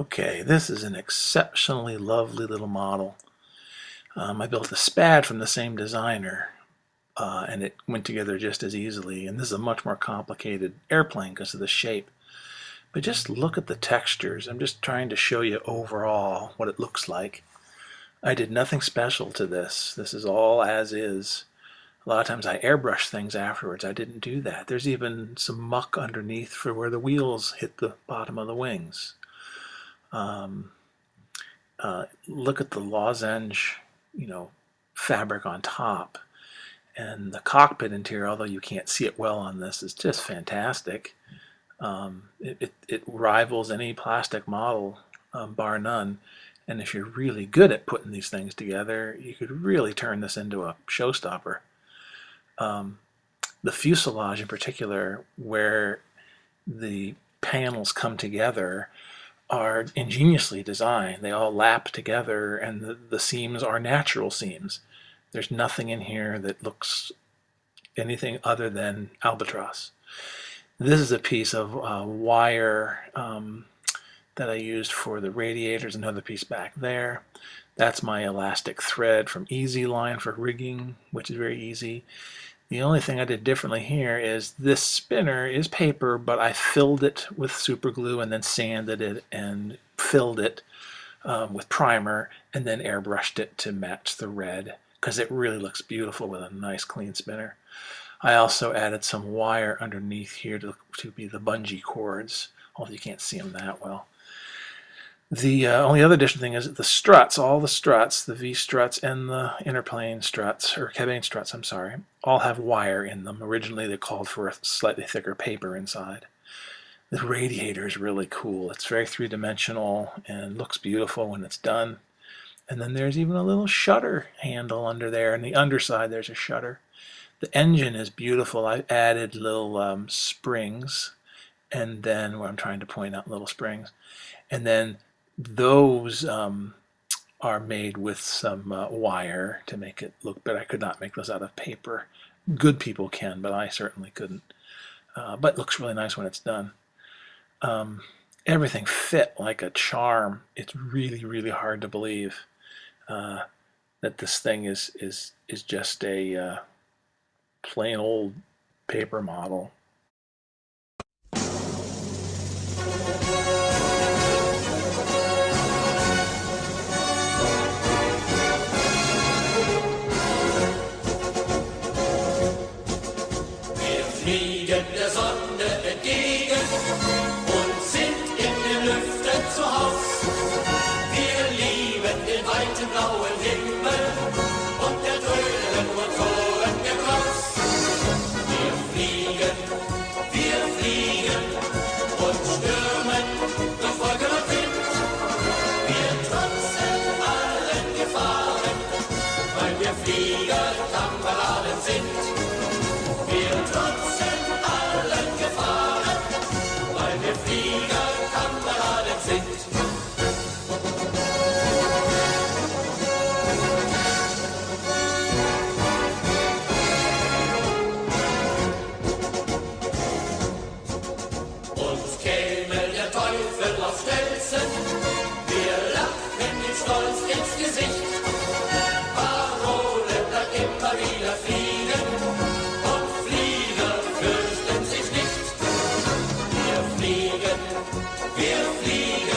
Okay, this is an exceptionally lovely little model. I built a SPAD from the same designer, and it went together just as easily. And this is a much more complicated airplane because of the shape. But just look at the textures. I'm just trying to show you overall what it looks like. I did nothing special to this. This is all as is. A lot of times I airbrush things afterwards. I didn't do that. There's even some muck underneath for where the wheels hit the bottom of the wings. Look at the lozenge, fabric on top. And the cockpit interior, although you can't see it well on this, is just fantastic. It rivals any plastic model, bar none. And if you're really good at putting these things together, you could really turn this into a showstopper. The fuselage in particular, where the panels come together, are ingeniously designed. They all lap together, and the seams are natural seams. There's nothing in here that looks anything other than Albatros. This is a piece of wire that I used for the radiators, another piece back there. That's my elastic thread from Easy Line for rigging, which is very easy. The only thing I did differently here is this spinner is paper, but I filled it with super glue and then sanded it and filled it with primer and then airbrushed it to match the red because it really looks beautiful with a nice clean spinner. I also added some wire underneath here to be the bungee cords, although you can't see them that well. The only other additional thing is the struts, all the struts, the V struts and the interplane struts, or cabane struts, I'm sorry, all have wire in them. Originally they called for a slightly thicker paper inside. The radiator is really cool. It's very three-dimensional and looks beautiful when it's done. And then there's even a little shutter handle under there. On the underside there's a shutter. The engine is beautiful. I added little springs, and then where I'm trying to point out little springs. And then those are made with some wire to make it look better. I could not make those out of paper. Good people can, but I certainly couldn't. But it looks really nice when it's done. Everything fit like a charm. It's really, really hard to believe that this thing is just a plain old paper model. Fliegen der Sonne entgegen und sind in den Lüften zu Haus. Wir lieben den weiten blauen Himmel und der dröhnen Motoren Gebraus. Wir fliegen und stürmen durch Wolken und Wind. Wir trotzen allen Gefahren, weil wir Flieger Kameraden sind. Wir trotzen allen Gefahren, weil wir Flieger Kameraden sind. Uns käme der Teufel auf Stelzen, wir lachen mit Stolz ins Gesicht. Parole bleibt immer wieder fliegen. Wir fliegen